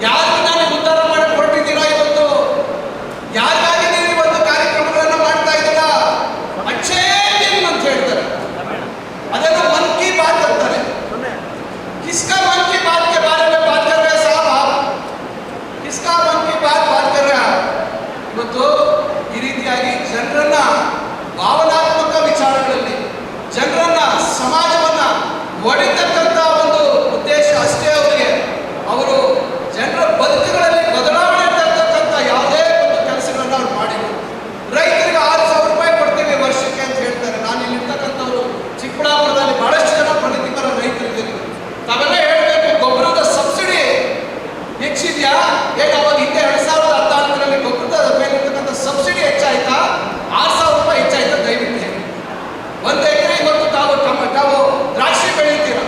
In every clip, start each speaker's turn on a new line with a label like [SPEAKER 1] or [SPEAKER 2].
[SPEAKER 1] ಯಾರು ನಾನು ಉದ್ಧಾರ ಮಾಡಿ ಹೊರಟಿದ್ದೀರಾ ಇವತ್ತು? ಯಾರಿಗಾಗಿ ನೀವು ಇವತ್ತು ಕಾರ್ಯಕ್ರಮಗಳನ್ನು ಮಾಡ್ತಾ ಇದ್ದೀರಾ? ಅಚ್ಚೇ ದಿನ್ ಅಂತ ಹೇಳ್ತಾರೆ, ಅದನ್ನು ಮನ್ ಕಿ ಬಾತ್ ಅಂತಾರೆ. ಕಿಸ್ಕಾ ಮನ್ ಕಿ ಬಾತ್ ಕೆ ಬಾರೆ ಮೇ ಬಾತ್ ಕರ್ ರಹೆ ಸಾಬ್ ಆಪ್? ಕಿಸ್ಕಾ ಮನ್ ಕಿ ಬಾತ್ ಬಾತ್ ಕರ್ ರಹೆ ಆಪ್? ಇವತ್ತು ಈ ರೀತಿಯಾಗಿ ಜನರನ್ನ ಭಾವನಾತ್ಮಕ ವಿಚಾರಗಳಲ್ಲಿ ಜನರನ್ನ ಸಮಾಜವನ್ನ ಒಡೆತಕ್ಕಂಥ ಒಂದು ಉದ್ದೇಶ ಅಷ್ಟೇ ಅವರಿಗೆ. ಅವರು ಜನರ ಬದುಕುಗಳಲ್ಲಿ ಬದಲಾವಣೆ ತರ್ತಕ್ಕಂಥ ಯಾವುದೇ ಒಂದು ಕೆಲಸಗಳನ್ನ ಅವ್ರು ಮಾಡಿದ್ರು. ರೈತರಿಗೆ 6,000 ರೂಪಾಯಿ ಕೊಡ್ತೀವಿ ವರ್ಷಕ್ಕೆ ಅಂತ ಹೇಳ್ತಾರೆ. ನಾನು ಇಲ್ಲಿರ್ತಕ್ಕಂಥವ್ರು ಚಿಕ್ಕಬಳ್ಳಾಪುರದಲ್ಲಿ ಬಹಳಷ್ಟು ಜನ ಪ್ರಗತಿಪರ ರೈತರಿದ್ದಾರೆ. ತಾವೆಲ್ಲ ಹೇಳಬೇಕು, ಗೊಬ್ಬರದ ಸಬ್ಸಿಡಿ ಹೆಚ್ಚಿದ್ಯಾ? ಹೇಗೆ ಅವಾಗ ಹಿಂದೆ 2014ರಲ್ಲಿ ಗೊಬ್ಬರದ ಮೇಲಿರ್ತಕ್ಕಂಥ ಸಬ್ಸಿಡಿ ಹೆಚ್ಚಾಯ್ತಾ? 6,000 ರೂಪಾಯಿ ಹೆಚ್ಚಾಯ್ತಾ? ದಯವಿಟ್ಟು ಹೇಳಿ. 1 ಎಕರೆ ಇವತ್ತು ತಾವು ದ್ರಾಕ್ಷಿ ಬೆಳೀತೀರ,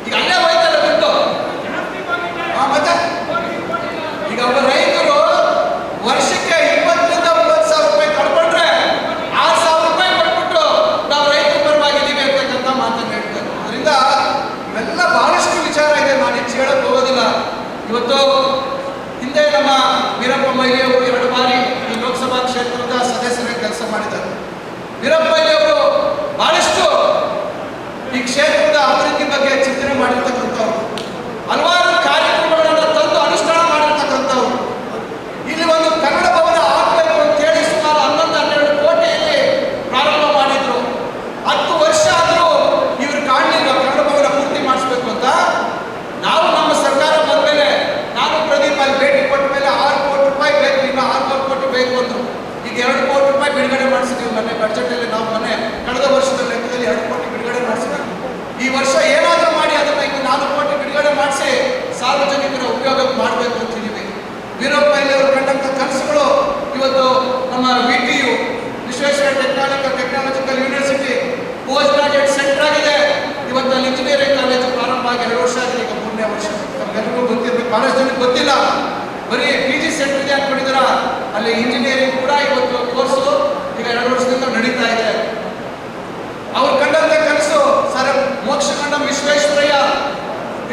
[SPEAKER 1] ಈಗ ಅಲ್ಲೇ ಹೋಯ್ತಾರೆ ದುಡ್ಡು. ಮತ್ತೆ ಈಗ ಒಬ್ಬ ರೈತರು ವರ್ಷಕ್ಕೆ 20,000 ರಿಂದ 30,000 ರೂಪಾಯಿ ಕಳ್ಕೊಂಡ್ರೆ 6,000 ರೂಪಾಯಿ ಕೊಟ್ಬಿಟ್ಟು ನಾವು ರೈತರ ಪರವಾಗಿದ್ದೀವಿ ಅಂತಕ್ಕಂಥ ಮಾತನ್ನು ಹೇಳ್ತಾರೆ. ಅದರಿಂದ ಇವೆಲ್ಲ ಬಹಳಷ್ಟು ವಿಚಾರ ಇದೆ, ನಾನು ಹೆಚ್ಚು ಹೇಳಕ್ ಹೋಗೋದಿಲ್ಲ. ಇವತ್ತು ಹಿಂದೆ ನಮ್ಮ ವೀರಪ್ಪ ಮೊಯ್ಲಿ ಅವರು 2 ಬಾರಿ ಈ ಲೋಕಸಭಾ ಕ್ಷೇತ್ರದ ಸದಸ್ಯರಾಗಿ ಕೆಲಸ ಮಾಡಿದ್ದಾರೆ. ವೀರಪ್ಪ ಮೊಯ್ಲಿ ಅವರು ಬಹಳಷ್ಟು ಈ ಕ್ಷೇತ್ರದ ಅಭಿವೃದ್ಧಿ ಬಗ್ಗೆ ಚಿಂತನೆ ಮಾಡಿರ್ತಕ್ಕಂಥವ್ರು, ಹಲವಾರು ಕಾರ್ಯಕ್ರಮಗಳನ್ನು ತಂದು ಅನುಷ್ಠಾನ ಮಾಡಿರ್ತಕ್ಕಂಥವ್ರು. ಇಲ್ಲಿ ಒಂದು ಕನ್ನಡ ಭವನ ಆಗಬೇಕು ಅಂತೇಳಿ ಸುಮಾರು 11-12 ಕೋಟಿಯಲ್ಲಿ ಪ್ರಾರಂಭ ಮಾಡಿದ್ರು. 10 ವರ್ಷ ಆದರೂ ಇವರು ಕಾಣಲಿಲ್ಲ ಕನ್ನಡ ಭವನ ಪೂರ್ತಿ ಮಾಡಿಸ್ಬೇಕು ಅಂತ. ನಾವು ನಮ್ಮ ಸರ್ಕಾರ ಬಂದ ಮೇಲೆ, ನಾನು ಪ್ರದೀಪ್ ಅಲ್ಲಿ ಭೇಟಿ ಕೊಟ್ಟ ಮೇಲೆ 6 ಕೋಟಿ ರೂಪಾಯಿ ಬೇಕು, ಇನ್ನು 6 ಕೋಟಿ ಬೇಕು ಅಂದ್ರು. ಈಗ 2 ಕೋಟಿ ರೂಪಾಯಿ ಬಿಡುಗಡೆ ಮಾಡಿಸಿದ್ವಿ ಮೊನ್ನೆ ಬಜೆಟ್ ಅಲ್ಲಿ. ನಾವು ಮೊನ್ನೆ ಕಳೆದ ವರ್ಷದ ಲೆಕ್ಕದಲ್ಲಿ 2 ಕೋಟಿ ಬಿಡುಗಡೆ ಮಾಡಿಸಿದ್ವಿ. ಈ ವರ್ಷ ಏನಾದರೂ ಮಾಡಿ ಅದನ್ನ ಇನ್ನು 4 ಕೋಟಿ ಬಿಡುಗಡೆ ಮಾಡಿಸಿ ಸಾರ್ವಜನಿಕರ ಉಪಯೋಗಕ್ಕೆ ಮಾಡಬೇಕು ಅಂತಿದ್ದೀವಿ. ವೀರಪ್ಪ ಮೊಯ್ಲಿ ಅವರು ಕಂಡಂಥ ಕನಸುಗಳು ಇವತ್ತು ನಮ್ಮ VTU Vishweshwara technological university post graduate centre ಆಗಿದೆ. ಇವತ್ತು ಅಲ್ಲಿ ಇಂಜಿನಿಯರಿಂಗ್ ಕಾಲೇಜು ಪ್ರಾರಂಭ ಆಗಿ 2 ವರ್ಷ ಆಗಿದೆ, ಈಗ 3ನೇ ವರ್ಷ. ನಮಗೆಲ್ಲರಿಗೂ ಗೊತ್ತಿರಬೇಕು, ಬಹಳಷ್ಟು ಜನಕ್ಕೆ ಗೊತ್ತಿಲ್ಲ. ಬರೀ PG ಸೆಂಟರ್ ಇದೆ ಅನ್ಕೊಂಡಿದ್ದೀರಾ, ಅಲ್ಲಿ ಇಂಜಿನಿಯರಿಂಗ್ ಕೂಡ ಇವತ್ತು ಕೋರ್ಸು ಈಗ 2 ವರ್ಷದಿಂದ ನಡೀತಾ ಇದೆ. ಅವ್ರು ಕಂಡಂತ ಕನಸು Sir Mokshagundam Visvesvaraya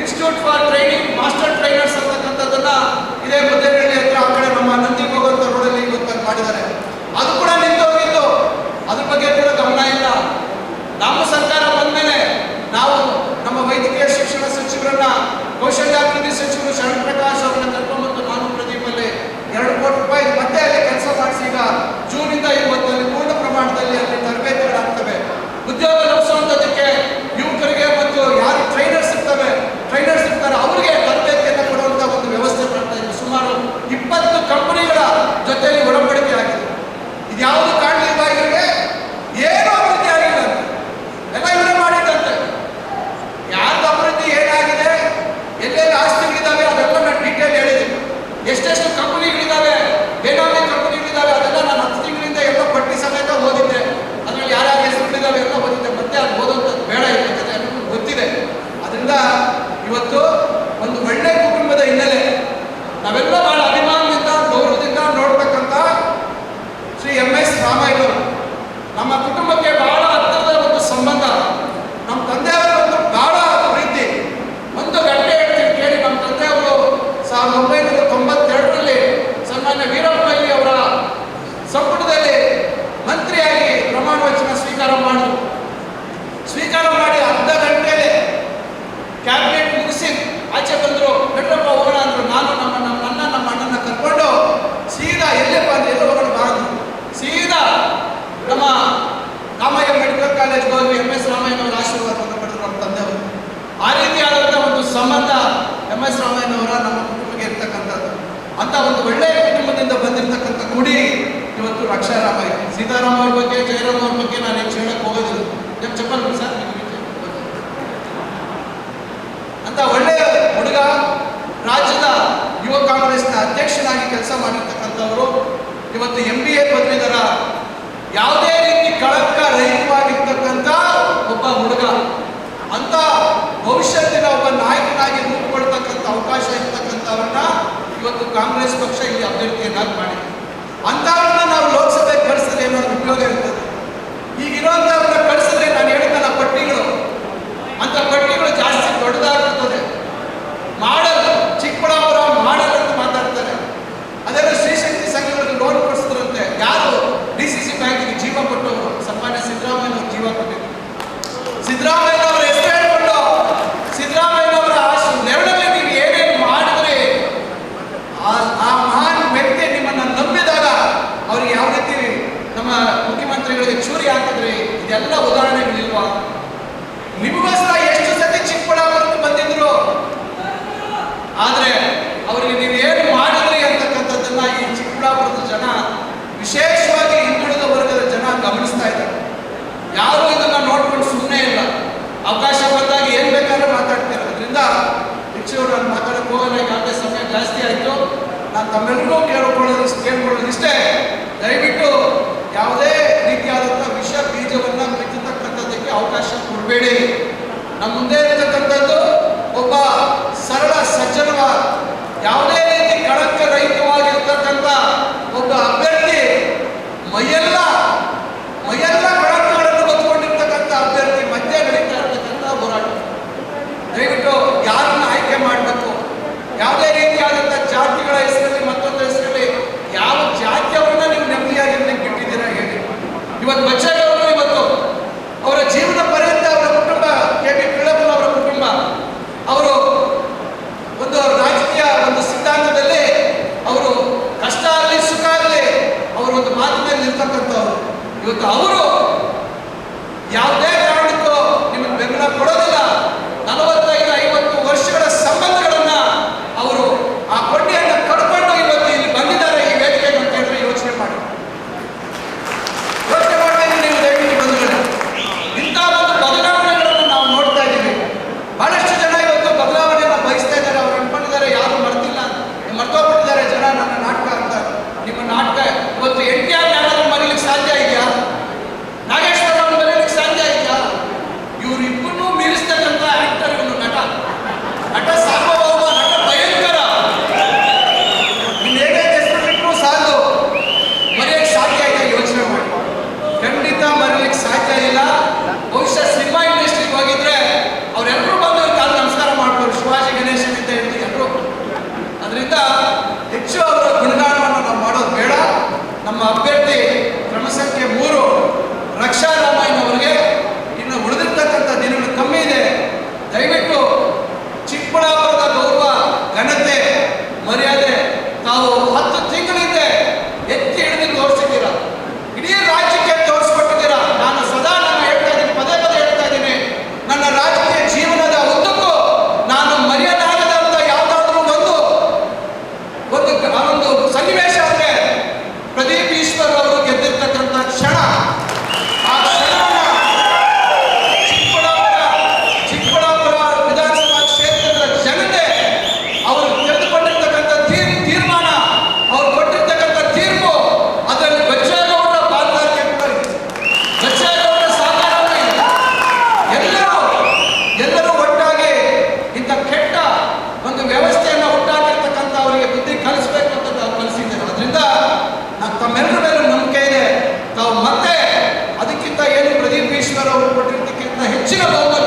[SPEAKER 1] institute for training master trainers ಅಂತಕ್ಕಂಥದ್ದನ್ನ ಇದೇ ಮುದ್ದೇನಹಳ್ಳಿ ಹತ್ರ ಆ ಕಡೆ ನಮ್ಮ ನಂದಿ ಹೋಗುವಂಥ ರೋಡಲ್ಲಿ ಇವತ್ತು ಮಾಡಿದ್ದಾರೆ. ಅದು ಕೂಡ ನಿಂತೋಗಿತ್ತು, ಅದ್ರ ಬಗ್ಗೆ ಕೂಡ ಗಮನ ಇಲ್ಲ. ನಮ್ಮ ಸರ್ಕಾರ ಬಂದ್ಮೇಲೆ ನಾವು ನಮ್ಮ ವೈದ್ಯಕೀಯ ಶಿಕ್ಷಣ ಸಚಿವರನ್ನ, ಕೌಶಲ್ಯಾಭಿವೃದ್ಧಿ ಸಚಿವರು ಶರಣ್ ಪ್ರಕಾಶ್ ಅವರನ್ನ ಕರ್ಕೊಂಡ್ಬಂದು ನಾನು ಪ್ರದೀಪಲ್ಲಿ 2 ಕೋಟಿ ರೂಪಾಯಿ ಮತ್ತೆ ಅಲ್ಲಿ ಕೆಲಸ ಮಾಡಿಸಿ ಈಗ ಜೂನಿಂದ ಇವತ್ತು ಅಲ್ಲಿ ಪೂರ್ಣ ಪ್ರಮಾಣದಲ್ಲಿ ಅಲ್ಲಿ ತರಬೇತಿಗಳಾಗ್ತವೆ. ಉದ್ಯೋಗ ಲಭಿಸುವಂಥದ್ದಕ್ಕೆ ಯುವಕರಿಗೆ ಮತ್ತು ಯಾರು ಟ್ರೈನರ್ಸ್ ಇರ್ತಾರೆ ಅವರಿಗೆ ತರಬೇತಿಯನ್ನು ಕೊಡುವಂಥ ಒಂದು ವ್ಯವಸ್ಥೆ ಮಾಡ್ತಾ ಇದ್ದಾರೆ. ಸುಮಾರು 20 ಕಂಪನಿಗಳ ಜೊತೆಯಲ್ಲಿ ಒಡಂಬಡಿಕೆ ಆಗಿದೆ. ಇದ್ಯಾವುದು ಕಾಣಲಿಲ್ಲ, ಇವರಿಗೆ ಏನೂ ಅಭಿವೃದ್ಧಿ ಆಗಿಲ್ಲ, ಎಲ್ಲ ಇವರೇ ಮಾಡಿದ್ದಂತೆ. ಯಾರ್ದು ಅಭಿವೃದ್ಧಿ ಏನಾಗಿದೆ, ಎಲ್ಲೆಲ್ಲಿ ಆಸ್ತಿಗಳಿದ್ದಾವೆ ಅದೆಲ್ಲ ನಾನು ಡೀಟೇಲ್ ಹೇಳಿದ್ದೀನಿ. ಎಷ್ಟೆಷ್ಟು ಕಂಪನಿಗಳಿದ್ದಾವೆ, ಬೇನಾಮಿ ಕಂಪನಿಗಳಿದ್ದಾವೆ, ಅದೆಲ್ಲ ನಾನು 10 ತಿಂಗಳಿಂದ ಎಲ್ಲ ಪಟ್ಟಿ ಸಮೇತ ಓದಿದ್ದೆ. ಅದರಲ್ಲಿ ಯಾರ್ಯಾರ ಹೆಸರುಗಳಿದ್ದಾವೆ ಎಲ್ಲ ಓದಿದ್ದೆ. ಮತ್ತೆ ಅದು ಓದೋಂಥದ್ದು ಬೇಡ, ಯಾಕಂದರೆ ಎಲ್ಲರಿಗೂ ಗೊತ್ತಿದೆ. ಅದರಿಂದ ಇವತ್ತು ಒಂದು ಒಳ್ಳೆ ಕುಟುಂಬದ ಹಿನ್ನೆಲೆ, ನಾವೆಲ್ಲ ಬಹಳ ಅಭಿಮಾನದಿಂದ ಗೌರವದಿಂದ ನೋಡ್ತಕ್ಕಂಥ ಶ್ರೀ MS ರಾಮಯ್ಯನವರು ನಮ್ಮ ಕುಟುಂಬಕ್ಕೆ ಬಹಳ ಹತ್ತಿರದ ಒಂದು ಸಂಬಂಧ. ನಮ್ಮ ತಂದೆಯವರ ಒಂದು ಬಹಳ ಪ್ರೀತಿ. ಒಂದು ಗಂಟೆ ಹೇಳ್ತೀನಿ ಕೇಳಿ. ನಮ್ಮ ತಂದೆಯವರು 1992ರಲ್ಲಿ ಸನ್ಮಾನ್ಯ ವೀರಪ್ಪ ಮೊಯ್ಲಿ ಅವರ ಸಂಪುಟದಲ್ಲಿ ಮಂತ್ರಿಯಾಗಿ ಪ್ರಮಾಣ ವಚನ ಸ್ವೀಕಾರ ಮಾಡಿದ್ರು. ಸ್ವೀಕಾರ ಮಾಡಿ ಅರ್ಧ ಗಂಟೆಯಲ್ಲಿ ಕ್ಯಾಬಿನೆಟ್ ಮುಗಿಸಿ ಆಚೆ ಬಂದರು. ಬೆಟ್ರಪ್ಪ ಹೋಗೋಣ ಅಂದರು. ನಾನು ನಮ್ಮ ಅಣ್ಣನ ಕರ್ಕೊಂಡು ಸೀದಾ ಎಲ್ಲಪ್ಪ ಅಂದ್ರೆ ಎಲ್ಲ ಹೋಗೋಣ ಬಾರದು, ಸೀದಾ ನಮ್ಮ ರಾಮಯ್ಯ ಮೆಡಿಕಲ್ ಕಾಲೇಜ್ಗೆ ಹೋಗಿ MS ರಾಮಯ್ಯನವರ ಆಶೀರ್ವಾದವನ್ನು ಪಡೆದರು ನಮ್ಮ ತಂದೆಯವರು. ಆ ರೀತಿಯಾದಂಥ ಒಂದು ಸಂಬಂಧ MS ರಾಮಯ್ಯನವರ ನಮ್ಮ ಕುಟುಂಬಕ್ಕೆ ಇರ್ತಕ್ಕಂಥದ್ದು. ಅಂತ ಒಂದು ಒಳ್ಳೆಯ ಕುಟುಂಬದಿಂದ ಬಂದಿರತಕ್ಕಂಥ ಕುಡಿ ಇವತ್ತು ರಕ್ಷಾರಾಮಯ್ಯ. ಸೀತಾರಾಮ್ ಅವ್ರ ಬಗ್ಗೆ, ಜಯರಾಮ್ ಅವ್ರ ಬಗ್ಗೆ ನಾನು ಹೆಚ್ಚು ಹೇಳಕ್ಕೆ ಹೋಗೋದಿಲ್ಲ. ಚಪ್ಪಲ್ ಸರ್, ಅಂತ ಒಳ್ಳೆಯ ಹುಡುಗ, ರಾಜ್ಯದ ಯುವ ಕಾಂಗ್ರೆಸ್ನ ಅಧ್ಯಕ್ಷನಾಗಿ ಕೆಲಸ ಮಾಡಿರ್ತಕ್ಕಂಥವರು. ಇವತ್ತು MBA ಪದವೀಧರ, ಯಾವುದೇ ರೀತಿ ಕಳಂಕ ರಹಿತವಾಗಿರ್ತಕ್ಕಂಥ ಒಬ್ಬ ಹುಡುಗ. ಅಂತ ಭವಿಷ್ಯತ್ತಿನ ಒಬ್ಬ ನಾಯಕನಾಗಿ ರೂಪುಗೊಳ್ತಕ್ಕಂಥ ಅವಕಾಶ ಇರ್ತಕ್ಕಂಥವ್ರನ್ನ ಇವತ್ತು ಕಾಂಗ್ರೆಸ್ ಪಕ್ಷ ಇಲ್ಲಿ ಅಭ್ಯರ್ಥಿಯನ್ನಾಗಿ ಮಾಡಿದೆ. ಅಂಥವ್ರನ್ನ ನಾವು ಲೋಕಸಭೆಗೆ ಕಳಿಸಿದ್ರೆ ಏನಾದ್ರು ಉಪಯೋಗ ಇರ್ತದೆ? ಈಗಿರುವಂಥವ್ರನ್ನ ಕಳಿಸಿದ್ರೆ ಇದಕ್ಕೆಲ್ಲ ಉದಾಹರಣೆಗಳಿಲ್ವಾ? ನಿಮಗೋಸ್ಕರ ಎಷ್ಟು ಸತಿ ಚಿಕ್ಕಬಳ್ಳಾಪುರಕ್ಕೆ ಬಂದಿದ್ರು, ಆದ್ರೆ ಅವರಿಗೆ ನೀವು ಏನು ಮಾಡಿದ್ರಿ ಅಂತಕ್ಕಂಥದ್ದನ್ನ ಈ ಚಿಕ್ಕಬಳ್ಳಾಪುರದ ಜನ, ವಿಶೇಷವಾಗಿ ಹಿಂದುಳಿದ ವರ್ಗದ ಜನ ಗಮನಿಸ್ತಾ ಇದ್ದಾರೆ. ಯಾರು ಇದನ್ನ ನೋಡ್ಕೊಂಡು ಸುಮ್ಮನೆ ಇಲ್ಲ. ಅವಕಾಶ ಬಂದಾಗ ಏನ್ ಬೇಕಾದ್ರೂ ಮಾತಾಡ್ತಾರೆ. ಅದರಿಂದ ಹೆಚ್ಚು ನಾನು ಮಾತಾಡಕ್ಕೆ ಹೋಗಲ್ಲ, ಈಗಾಗಲೇ ಸಮಯ ಜಾಸ್ತಿ ಆಯ್ತು. ನಾನು ತಮ್ಮೆಲ್ಲರಿಗೂ ಕೇಳ್ಕೊಳ್ಳೋದಿಷ್ಟೇ, ದಯವಿಟ್ಟು ಯಾವುದೇ ರೀತಿಯಾದಂಥ ವಿಷ ಬೀಜವನ್ನ ಬಿತ್ತತಕ್ಕಂಥದ್ದಕ್ಕೆ ಅವಕಾಶ ಕೊಡಬೇಡಿ. ನಮ್ಮ ಮುಂದೆ ಇರತಕ್ಕಂಥದ್ದು ಒಬ್ಬ ಸರಳ ಸಜ್ಜನ, ಯಾವುದೇ ರೀತಿ ಕಳಂಕ ರಹಿತವಾಗಿರ್ತಕ್ಕಂಥ ಒಬ್ಬ ಅಭ್ಯರ್ಥಿ, ಮೈಯೆಲ್ಲ ಕಳಂಕಗಳನ್ನು ಹೊತ್ಕೊಂಡಿರ್ತಕ್ಕಂಥ ಅಭ್ಯರ್ಥಿ ಮಧ್ಯೆ ನಡೀತಾ ಇರ್ತಕ್ಕಂಥ ಹೋರಾಟ. ದಯವಿಟ್ಟು ಯಾರನ್ನ ಆಯ್ಕೆ ಮಾಡಬೇಕು, ಯಾವುದೇ ರೀತಿಯಾದಂಥ ಜಾತಿಗಳ ಹೆಸರಲ್ಲಿ ಮತ್ತೊಂದು ಹೆಸರಲ್ಲಿ ಯಾವ ಜಾತಿಯವರನ್ನ ನೀವು ನೆಮ್ಮದಿಯಾಗಿ ಬಿಟ್ಟಿದ್ದೀರಾ ಹೇಳಿ. ಇವತ್ತು ಬಚ್ಚೇಗೌಡರು ಇವತ್ತು ಅವರ ಜೀವನ ಪರ್ಯಂತ ಅವರ ಕುಟುಂಬ, ಕೆ.ಬಿ. ಪಿಳ್ಳಪ್ಪನ ಅವರ ಕುಟುಂಬ, ಅವರು ಒಂದು ರಾಜಕೀಯ ಒಂದು ಸಿದ್ಧಾಂತದಲ್ಲಿ ಅವರು ಕಷ್ಟ ಆಗಲಿ ಸುಖ ಆಗಲಿ ಅವರು ಒಂದು ಮಾತಿನಲ್ಲಿ ನಿಲ್ತಕ್ಕಂಥವ್ರು. ಇವತ್ತು ಅವರು ಯಾವುದೇ ಕಾರಣಕ್ಕೂ ನಿಮಗೆ ಬೆಂಬಲ ಕೊಡೋದಿಲ್ಲ. 45-50 ವರ್ಷಗಳ ಸಂಬಂಧಗಳನ್ನ ಅವರು ಆ ಕೊಂಡಿಯನ್ನು ಕಡ್ಕೊಂಡು ಇವತ್ತು ಇಲ್ಲಿ ಬಂದಿದ್ದಾರೆ ಈ ವೇದಿಕೆಗೆ ಅಂತ ಹೇಳಿದ್ರೆ ಯೋಚನೆ ಮಾಡಿ ನೀವು ದಯವಿಟ್ಟು ಬಂಧುಗಳೇ. ಇಂಥ ಒಂದು ಬದಲಾವಣೆಗಳನ್ನು ನಾವು ನೋಡ್ತಾ ಇದ್ದೀವಿ. ಬಹಳಷ್ಟು ಜನ ಇವತ್ತು ಬದಲಾವಣೆಯನ್ನು ಬಯಸ್ತಾ ಇದ್ದಾರೆ. ಅವ್ರು ಅನ್ಕೊಂಡಿದ್ದಾರೆ ಯಾರು ಮರ್ತಿಲ್ಲ, ಮರ್ತೋಗ್ಬಿಟ್ಟಿದ್ದಾರೆ ಜನ ನನ್ನ ನಾಟಕ ಅಂತ. ನಿಮ್ಮ ನಾಟಕ ಇವತ್ತು NTR ಯಾರಾದ್ರೂ ಮರೀಲಿಕ್ಕೆ ಸಾಧ್ಯ ಇದೆಯಾ? ನಾಗೇಶ್ವರ ಅವ್ರನ್ನ ಮರೀಲಿಕ್ಕೆ ಸಾಧ್ಯ ಇದೆಯಾ? ಇವರಿಬ್ಬರನ್ನೂ ಮೀರಿಸ್ತಕ್ಕಂಥ ಆಕ್ಟರ್ ಇವನು, ನಟ ಸಾರ್ವಭೌಮ, ನಟ ಭಯಂಕರ. ಹೇಗೆ ಹೆಸರು ಸಾಲು ಮರೆಯಕ್ಕೆ ಸಾಧ್ಯ ಇದೆ? ಯೋಚನೆ ಮಾಡಿ. ಖಂಡಿತ ಮರೀಲಿಕ್ಕೆ ಸಾಧ್ಯ ಇಲ್ಲ. ಬಹುಶಃ ಸಿನಿಮಾ ಇಂಡಸ್ಟ್ರಿಗೆ ಹೋಗಿದ್ರೆ ಅವರೆಲ್ಲರೂ ಬಂದು ಕಾಲು ನಮಸ್ಕಾರ ಮಾಡ್ತಾರೆ, ಶಿವಾಜಿ ಗಣೇಶನ್ ಅಂತ ಹೇಳಿ ಎಲ್ಲರೂ. ಅದರಿಂದ ಹೆಚ್ಚು ಅವರ ಗುಣಗಾನವನ್ನು ನಾವು ಮಾಡೋದು ಬೇಡ. ನಮ್ಮ ಅಭ್ಯರ್ಥಿ ಕ್ರಮ ಸಂಖ್ಯೆ 3 ರಕ್ಷಾ ರಾಮಾಯಣ ಅವರಿಗೆ ಇನ್ನು ಉಳಿದಿರ್ತಕ್ಕಂಥ ದಿನಗಳು ಕಮ್ಮಿ ಇದೆ. ದಯವಿಟ್ಟು ಚಿಕ್ಕಬಳ್ಳಾಪುರದ ಗೌರವ, ಘನತೆ, ಮರ್ಯಾದೆ ತಾವು 10 ತಿಂಗಳಿಂದ ಎತ್ತಿ ಹಿಡಿದು ತೋರಿಸಿದ್ದೀರಾ. ಇಡೀ ರಾಜ್ಯಕ್ಕೆ ತೋರಿಸ್ಕೊಟ್ಟಿದ್ದೀರಾ. ನಾನು ಸದಾ ಹೇಳ್ತಾ ಇದ್ದೀನಿ, ಪದೇ ಹೇಳ್ತಾ ಇದ್ದೀನಿ, ನನ್ನ ರಾಜಕೀಯ ಜೀವನದ ಉದ್ದಕ್ಕೂ ನಾನು ಮರೆಯಲಾಗದಂತ ಯಾವುದಾದ್ರೂ ಒಂದು ಸನ್ನಿವೇಶ ಅಂದ್ರೆ ಪ್ರದೀಪ್ ಈಶ್ವರ್ ಅವರು ಗೆದ್ದಿರ್ತಕ್ಕಂಥ ಕ್ಷಣ. ಆ ಕ್ಷಣವನ್ನ ಚಿಕ್ಕಬಳ್ಳಾಪುರ ವಿಧಾನಸಭಾ ಕ್ಷೇತ್ರದ ಜನತೆ ಅವರು ತೆಗೆದುಕೊಂಡಿರ್ತಕ್ಕಂಥ ತೀರ್ಮಾನ, ಅವ್ರು ಕೊಟ್ಟಿರ್ತಕ್ಕಂಥ ತೀರ್ಪು, ಅದರಲ್ಲಿ ಬಚ್ಚೇಗೌಡರ ಪಾಲ್ದಾರಿಕೆ ಕೂಡ ಇದೆ, ಬಚ್ಚೇಗೌಡರ ಸಹಕಾರ ಇದೆ. ಎಲ್ಲರೂ ಒಟ್ಟಾಗಿ ಇಂಥ ಕೆಟ್ಟ ಒಂದು ವ್ಯವಸ್ಥೆಯನ್ನು ಹುಟ್ಟಾಕಿರ್ತಕ್ಕಂಥ ಅವರಿಗೆ ಬುದ್ಧಿ ಕಲಿಸಬೇಕು ಅಂತ ನಾವು ಕಲಿಸಿದ್ದೇವೆ. ಅದರಿಂದ ನಾವು ತಮ್ಮೆಲ್ಲರ ಮೇಲೆ ನಂಬಿಕೆ ಇದೆ. ತಾವು ಮತ್ತೆ ಅದಕ್ಕಿಂತ ಏನು ಪ್ರದೀಪ್ ಈಶ್ವರ್ ಅವರು ಕೊಟ್ಟಿರ್ತಕ್ಕಿಂತ ಹೆಚ್ಚಿನ ಬಹುಮತ